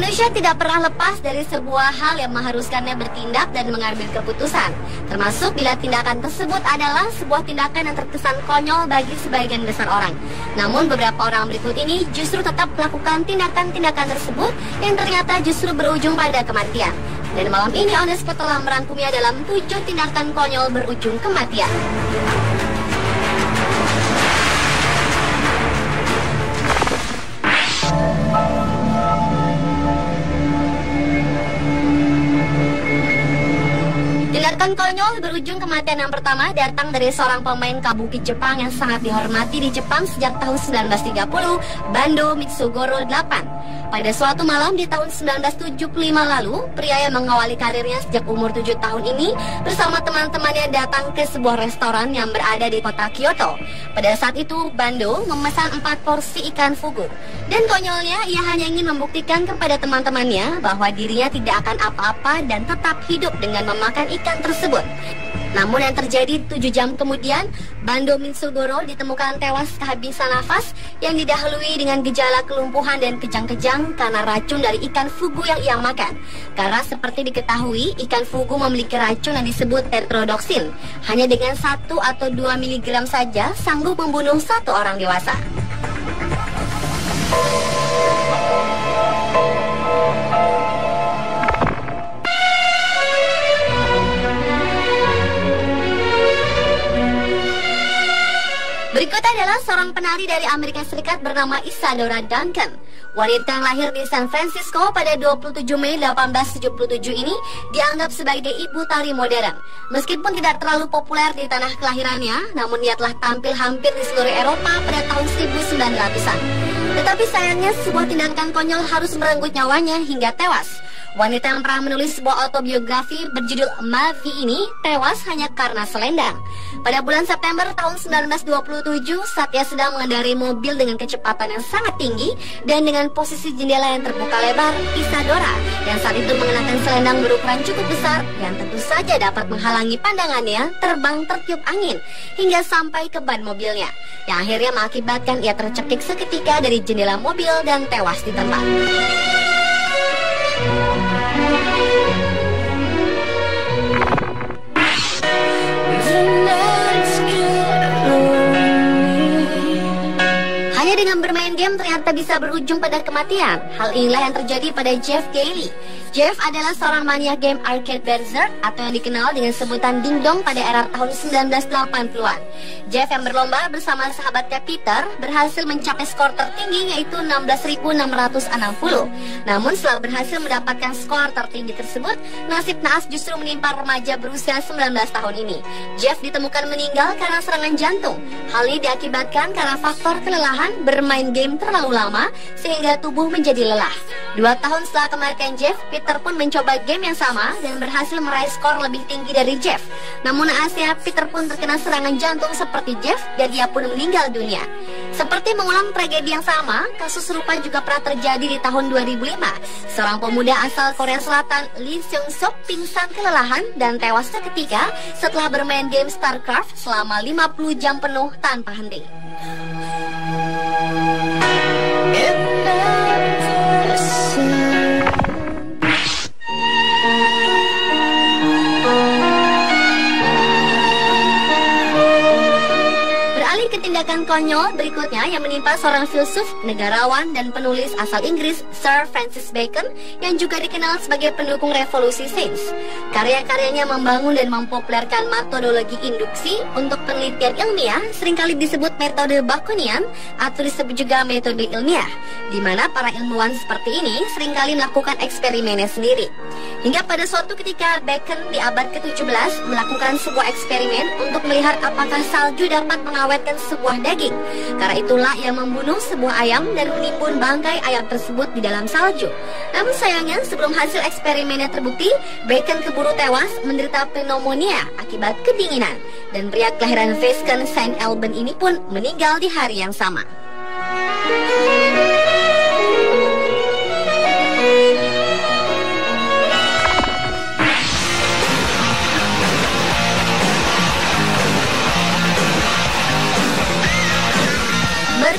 Manusia tidak pernah lepas dari sebuah hal yang mengharuskannya bertindak dan mengambil keputusan, termasuk bila tindakan tersebut adalah sebuah tindakan yang terkesan konyol bagi sebagian besar orang. Namun beberapa orang berikut ini justru tetap melakukan tindakan-tindakan tersebut yang ternyata justru berujung pada kematian. Dan malam ini On The Spot telah merangkumnya dalam 7 tindakan konyol berujung kematian. Tindakan konyol berujung kematian yang pertama datang dari seorang pemain kabuki Jepang yang sangat dihormati di Jepang sejak tahun 1930, Bando Mitsugoro 8. Pada suatu malam di tahun 1975 lalu, pria yang mengawali karirnya sejak umur 7 tahun ini bersama teman-temannya datang ke sebuah restoran yang berada di kota Kyoto. Pada saat itu, Bando memesan 4 porsi ikan fugu. Dan konyolnya, ia hanya ingin membuktikan kepada teman-temannya bahwa dirinya tidak akan apa-apa dan tetap hidup dengan memakan ikan tersebut. Namun yang terjadi 7 jam kemudian, Bando Mitsugoro ditemukan tewas kehabisan nafas yang didahului dengan gejala kelumpuhan dan kejang-kejang karena racun dari ikan fugu yang ia makan. Karena seperti diketahui, ikan fugu memiliki racun yang disebut tetrodotoxin. Hanya dengan 1 atau 2 mg saja sanggup membunuh 1 orang dewasa. Berikut adalah seorang penari dari Amerika Serikat bernama Isadora Duncan. Wanita yang lahir di San Francisco pada 27 Mei 1877 ini dianggap sebagai ibu tari modern. Meskipun tidak terlalu populer di tanah kelahirannya, namun ia telah tampil hampir di seluruh Eropa pada tahun 1900-an. Tetapi sayangnya sebuah tindakan konyol harus merenggut nyawanya hingga tewas. Wanita yang pernah menulis sebuah autobiografi berjudul Mavi ini tewas hanya karena selendang. Pada bulan September tahun 1927, saat ia sedang mengendarai mobil dengan kecepatan yang sangat tinggi dan dengan posisi jendela yang terbuka lebar, Isadora yang saat itu mengenakan selendang berukuran cukup besar yang tentu saja dapat menghalangi pandangannya terbang tertiup angin hingga sampai ke ban mobilnya, yang akhirnya mengakibatkan ia tercekik seketika dari jendela mobil dan tewas di tempat. Hanya dengan bermain game ternyata bisa berujung pada kematian. Hal inilah yang terjadi pada Jeff Keighley. Jeff adalah seorang maniak game arcade berserk atau yang dikenal dengan sebutan dingdong pada era tahun 1980-an. Jeff yang berlomba bersama sahabatnya Peter berhasil mencapai skor tertinggi yaitu 16.660. Namun setelah berhasil mendapatkan skor tertinggi tersebut, nasib naas justru menimpa remaja berusia 19 tahun ini. Jeff ditemukan meninggal karena serangan jantung. Hal ini diakibatkan karena faktor kelelahan bermain game terlalu lama sehingga tubuh menjadi lelah. 2 tahun setelah kematian Jeff, Peter pun mencoba game yang sama dan berhasil meraih skor lebih tinggi dari Jeff. Namun naasnya, Peter pun terkena serangan jantung seperti Jeff dan ia pun meninggal dunia. Seperti mengulang tragedi yang sama, kasus serupa juga pernah terjadi di tahun 2005. Seorang pemuda asal Korea Selatan, Lee Seung-suk, pingsan kelelahan dan tewas seketika setelah bermain game StarCraft selama 50 jam penuh tanpa henti. Tindakan konyol berikutnya yang menimpa seorang filsuf, negarawan, dan penulis asal Inggris, Sir Francis Bacon, yang juga dikenal sebagai pendukung revolusi sains. Karya-karyanya membangun dan mempopulerkan metodologi induksi untuk penelitian ilmiah, seringkali disebut metode Baconian atau disebut juga metode ilmiah, di mana para ilmuwan seperti ini seringkali melakukan eksperimennya sendiri. Hingga pada suatu ketika Bacon di abad ke-17 melakukan sebuah eksperimen untuk melihat apakah salju dapat mengawetkan sebuah daging. Karena itulah ia membunuh sebuah ayam dan menimbun bangkai ayam tersebut di dalam salju. Namun sayangnya sebelum hasil eksperimennya terbukti, Bacon keburu tewas menderita pneumonia akibat kedinginan. Dan pria kelahiran Vesken, Saint Alban ini pun meninggal di hari yang sama.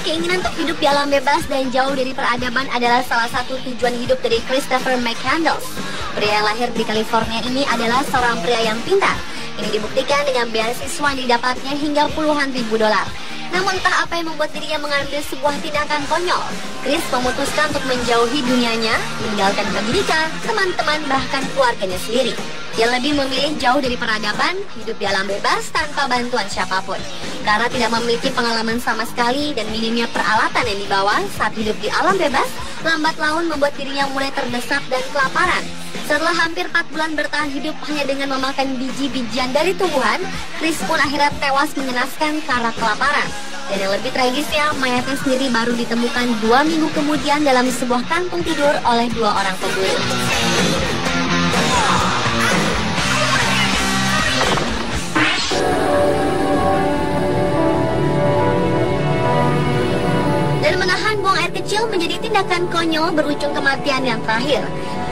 keinginan untuk hidup di alam bebas dan jauh dari peradaban adalah salah satu tujuan hidup dari Christopher McCandless. Pria yang lahir di California ini adalah seorang pria yang pintar. Ini dibuktikan dengan beasiswa yang didapatnya hingga puluhan ribu dolar. Namun entah apa yang membuat dirinya mengambil sebuah tindakan konyol. Chris memutuskan untuk menjauhi dunianya, meninggalkan pendidikan, teman-teman, bahkan keluarganya sendiri. Dia lebih memilih jauh dari peradaban, hidup di alam bebas tanpa bantuan siapapun. Karena tidak memiliki pengalaman sama sekali dan minimnya peralatan yang dibawa saat hidup di alam bebas, lambat laun membuat dirinya mulai terdesak dan kelaparan. Setelah hampir 4 bulan bertahan hidup hanya dengan memakan biji-bijian dari tumbuhan, Chris pun akhirnya tewas mengenaskan karena kelaparan. Dan yang lebih tragisnya, mayatnya sendiri baru ditemukan 2 minggu kemudian dalam sebuah kantung tidur oleh 2 orang pemburu. Dan menahan buang air kecil menjadi tindakan konyol berujung kematian yang terakhir.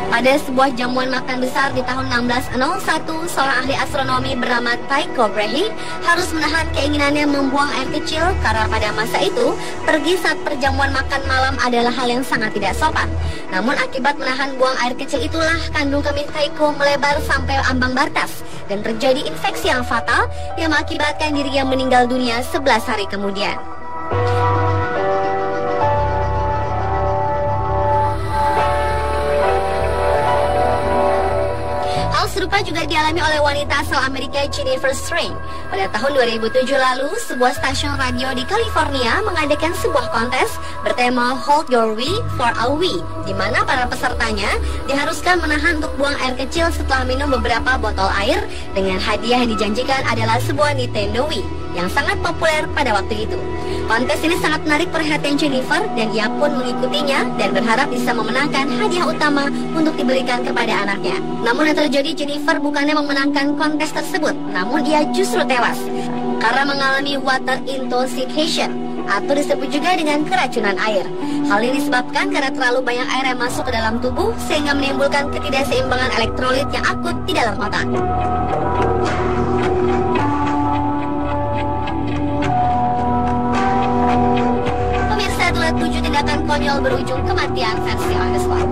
Pada sebuah jamuan makan besar di tahun 1601, seorang ahli astronomi bernama Tycho Brahe harus menahan keinginannya membuang air kecil karena pada masa itu, pergi saat perjamuan makan malam adalah hal yang sangat tidak sopan. Namun akibat menahan buang air kecil itulah kandung kemih Tycho melebar sampai ambang batas dan terjadi infeksi yang fatal yang mengakibatkan dirinya meninggal dunia 11 hari kemudian. Serupa juga dialami oleh wanita asal Amerika Jennifer String. Pada tahun 2007 lalu, sebuah stasiun radio di California mengadakan sebuah kontes bertema Hold Your Wee for a Wee, di mana para pesertanya diharuskan menahan untuk buang air kecil setelah minum beberapa botol air, dengan hadiah yang dijanjikan adalah sebuah Nintendo Wii yang sangat populer pada waktu itu. Kontes ini sangat menarik perhatian Jennifer dan ia pun mengikutinya dan berharap bisa memenangkan hadiah utama untuk diberikan kepada anaknya. Namun yang terjadi, Jennifer bukannya memenangkan kontes tersebut, namun ia justru tewas karena mengalami water intoxication atau disebut juga dengan keracunan air. Hal ini disebabkan karena terlalu banyak air yang masuk ke dalam tubuh sehingga menimbulkan ketidakseimbangan elektrolit yang akut di dalam otak. Pemirsa, itulah 7 tindakan konyol berujung kematian versi on the spot.